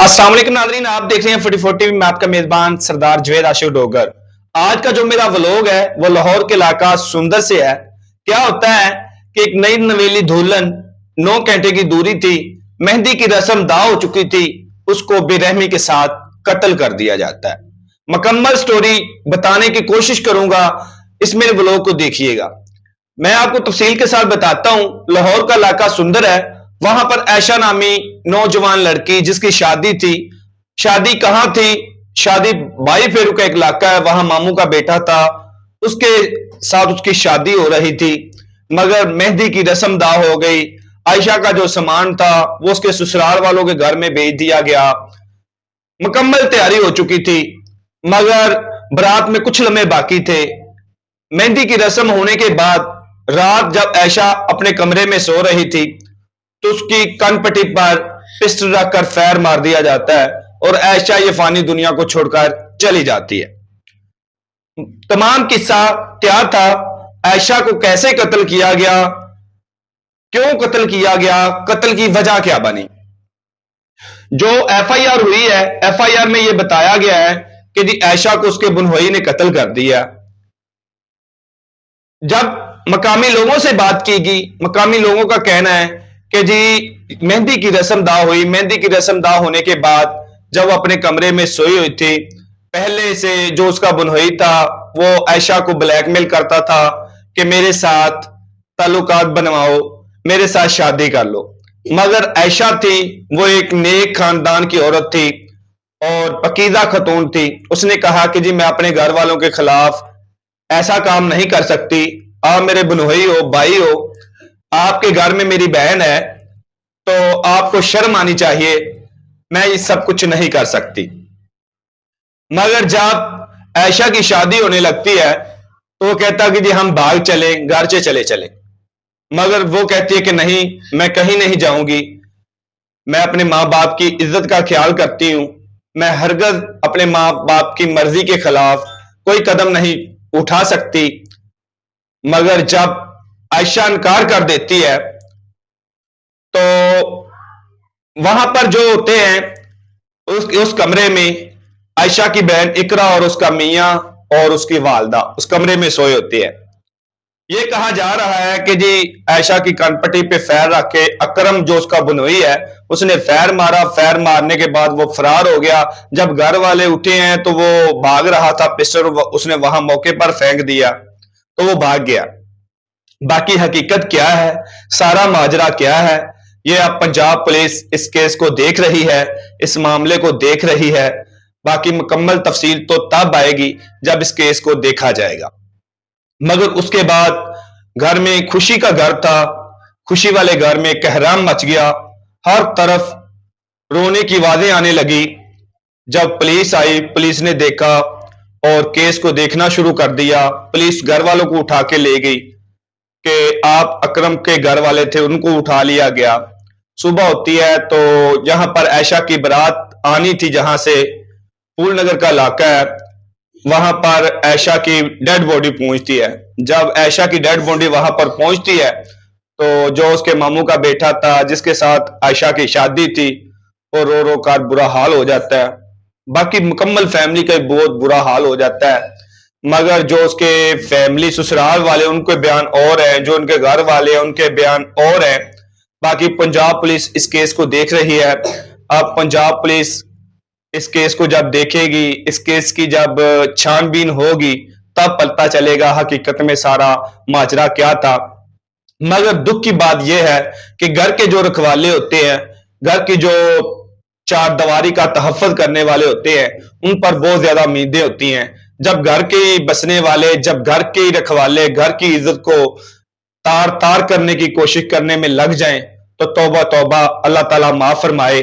अस्सलाम वालेकुम नाज़रीन, आप देख रहे हैं 44 टीवी में आपका मेजबान सरदार जवेद आशिक डोगर। आज का जो मेरा व्लॉग है वो लाहौर के इलाका सुंदर से है। क्या होता है कि एक नई नवेली दुल्हन 9 घंटे की दूरी थी, मेहंदी की रस्म दा हो चुकी थी, उसको बेरहमी के साथ कत्ल कर दिया जाता है। मुकम्मल स्टोरी बताने की कोशिश करूंगा, इस मेरे व्लॉग को देखिएगा। मैं आपको तफसील के साथ बताता हूं। लाहौर का इलाका सुंदर है, वहां पर ऐशा नामी नौजवान लड़की जिसकी शादी थी। शादी कहां थी? शादी बाई फेरू का एक इलाका है, वहां मामू का बेटा था, उसके साथ उसकी शादी हो रही थी, मगर मेहंदी की रस्म दा हो गई। आयशा का जो सामान था वो उसके ससुराल वालों के घर में भेज दिया गया। मुकम्मल तैयारी हो चुकी थी, मगर बारात में कुछ लम्हे बाकी थे। मेहंदी की रस्म होने के बाद रात जब ऐशा अपने कमरे में सो रही थी तो उसकी कनपट्टी पर पिस्टल रखकर फायर मार दिया जाता है और ऐशा ये फानी दुनिया को छोड़कर चली जाती है। तमाम किस्सा क्या था, ऐशा को कैसे कत्ल किया गया, क्यों कत्ल किया गया, कत्ल की वजह क्या बनी। जो एफआईआर हुई है, एफआईआर में यह बताया गया है कि जी ऐशा को उसके बुनहोई ने कत्ल कर दिया। जब मकामी लोगों से बात की गई, मकामी लोगों का कहना है कि जी मेहंदी की रस्म दा हुई, मेहंदी की रस्म दा होने के बाद जब वो अपने कमरे में सोई हुई थी, पहले से जो उसका बुनहोई था वो ऐशा को ब्लैकमेल करता था कि मेरे साथ ताल्लुकात बनवाओ, मेरे साथ शादी कर लो। मगर ऐशा थी वो एक नेक खानदान की औरत थी और पकीज़ा खतून थी। उसने कहा कि जी मैं अपने घर वालों के खिलाफ ऐसा काम नहीं कर सकती, आप मेरे बुनहोई हो, भाई हो, आपके घर में मेरी बहन है, तो आपको शर्म आनी चाहिए, मैं ये सब कुछ नहीं कर सकती। मगर जब ऐशा की शादी होने लगती है तो वो कहता कि जी हम भाग चले, घर से चले चले। मगर वो कहती है कि नहीं, मैं कहीं नहीं जाऊंगी, मैं अपने माँ बाप की इज्जत का ख्याल करती हूं, मैं हरगज अपने माँ बाप की मर्जी के खिलाफ कोई कदम नहीं उठा सकती। मगर जब आयशा इनकार कर देती है तो वहां पर जो होते हैं उस कमरे में आयशा की बहन इकरा और उसका मियां और उसकी वालदा उस कमरे में सोए होती है। ये कहा जा रहा है कि जी आयशा की कनपट्टी पे फायर रख के अकरम जो उसका बुनोई है उसने फायर मारा। फायर मारने के बाद वो फरार हो गया। जब घर वाले उठे हैं तो वो भाग रहा था, पिस्टल उसने वहां मौके पर फेंक दिया तो वो भाग गया। बाकी हकीकत क्या है, सारा माजरा क्या है, ये अब पंजाब पुलिस इस केस को देख रही है, इस मामले को देख रही है। बाकी मुकम्मल तफसील तो तब आएगी जब इस केस को देखा जाएगा। मगर उसके बाद घर में खुशी का घर था, खुशी वाले घर में कहराम मच गया, हर तरफ रोने की आवाजें आने लगी। जब पुलिस आई, पुलिस ने देखा और केस को देखना शुरू कर दिया। पुलिस घर वालों को उठा के ले गई कि आप अकरम के घर वाले थे, उनको उठा लिया गया। सुबह होती है तो जहां पर ऐशा की बारात आनी थी, जहां से फूल नगर का इलाका है, वहां पर ऐशा की डेड बॉडी पहुंचती है। जब ऐशा की डेड बॉडी वहां पर पहुंचती है तो जो उसके मामू का बेटा था जिसके साथ आयशा की शादी थी वो रो रो कर बुरा हाल हो जाता है। बाकी मुकम्मल फैमिली का बहुत बुरा हाल हो जाता है। मगर जो उसके फैमिली ससुराल वाले उनके बयान और है, जो उनके घर वाले हैं उनके बयान और है। बाकी पंजाब पुलिस इस केस को देख रही है। अब पंजाब पुलिस इस केस को जब देखेगी, इस केस की जब छानबीन होगी तब पता चलेगा हकीकत में सारा माजरा क्या था। मगर दुख की बात यह है कि घर के जो रखवाले होते हैं, घर की जो चार दीवारी का तहफ़्फ़ुज़ करने वाले होते हैं, उन पर बहुत ज्यादा उम्मीदें होती हैं। जब घर के बसने वाले, जब घर के रखवाले घर की इज्जत को तार तार करने की कोशिश करने में लग जाएं तो तौबा तौबा, अल्लाह ताला माफ फरमाए,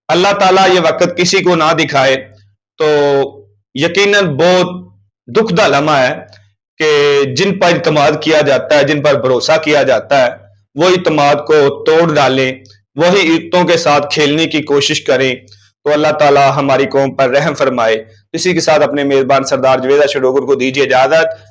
अल्लाह ताला ये वक्त किसी को ना दिखाए। तो यकीनन बहुत दुख दा लम्हा है कि जिन पर इत्मीनान किया जाता है, जिन पर भरोसा किया जाता है, वो इत्मीनान को तोड़ डालें, वही ईंटों के साथ खेलने की कोशिश करें। तो अल्लाह ताला हमारी कौम पर रहम फरमाए। इसी के साथ अपने मेजबान सरदार जवेद आशिक डोगर को दीजिए इजाजत।